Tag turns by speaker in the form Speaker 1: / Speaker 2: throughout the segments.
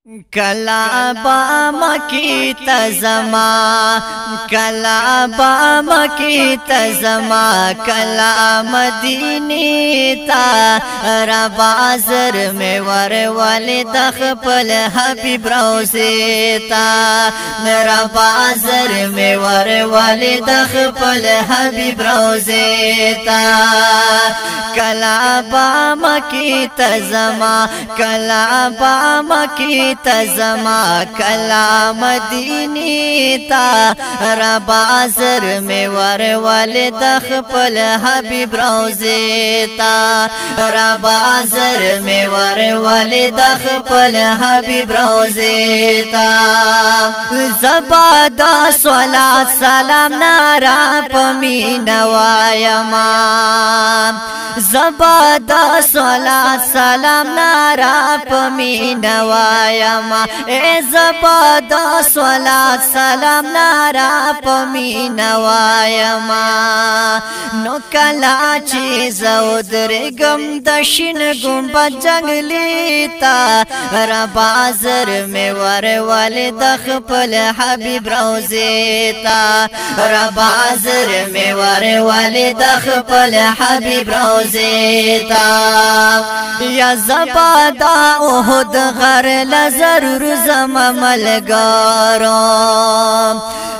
Speaker 1: کلا با مکی تزما کلا با مکی تزما کلا مدینی تا ربا زر میں ور والد خپل حبیب روزی تا ربا زر میں ور والد خپل حبیب روزی تا کلا با مکی تزما کلا با مکی تزما کلا مدینی تا ربا زر میں ور والد خپل حبیب روزی تا ربا زر میں ور والد خپل حبیب روزی تا زبادا صلات سلام نارا پمین وایما زبادا صلات سلام نارا پمین وایما اے زبادا صلات سلام نارا پمین وایما نو کلا چی زودرگم دشن گمبد جنگلی تا ربا زر میں ور والد خپل حبیب روزی تا ربا زر میں ور والد خپل حبیب روزی تا یا زبادا احد غر لزرور زم ملگارو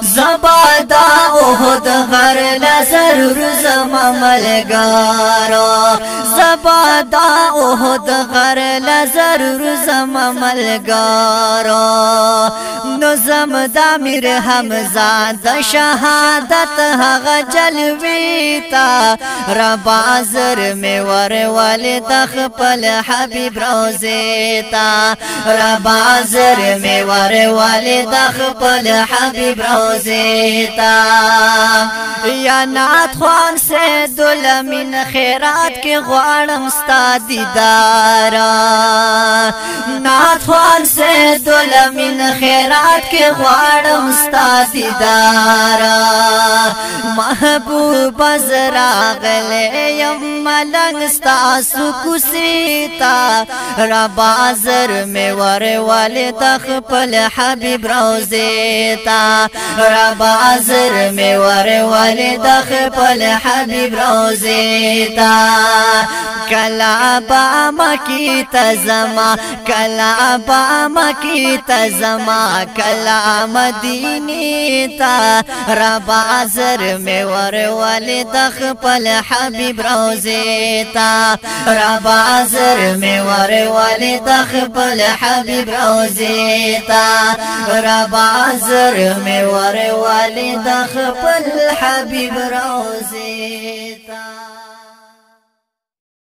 Speaker 1: زبادا احد غر لزرور زم ملگارو زبادا احد غر لزرور زم ملگارو نظم دامیر حمزہ د شہادت حق جلوی تا ربا زر میں ور والد خپل حبیب روزی تا ربا زر میں ور والد خپل حبیب روزی تا یا نات خوان سے دلمین خیرات کی غوارم ستا دیدارا نات خوان سے دلمین خیرات کی غوارم ستا دیدارا محبوب زراغلے یم ملنگ ستا سکوسیتا ربا زر میں ور والد خپل حبیب روزی تا ربا زر میں ور والد خپل حبیب روزی تا کلا با مکی تزما کلا با مکی تزما کلا مدینی تا ربا زر میں ور والد خپل حبیب روزی تا ربا زر میں ور والد خپل حبیب روزی تا ربا زر میں ور والد خپل حبیب روزی تا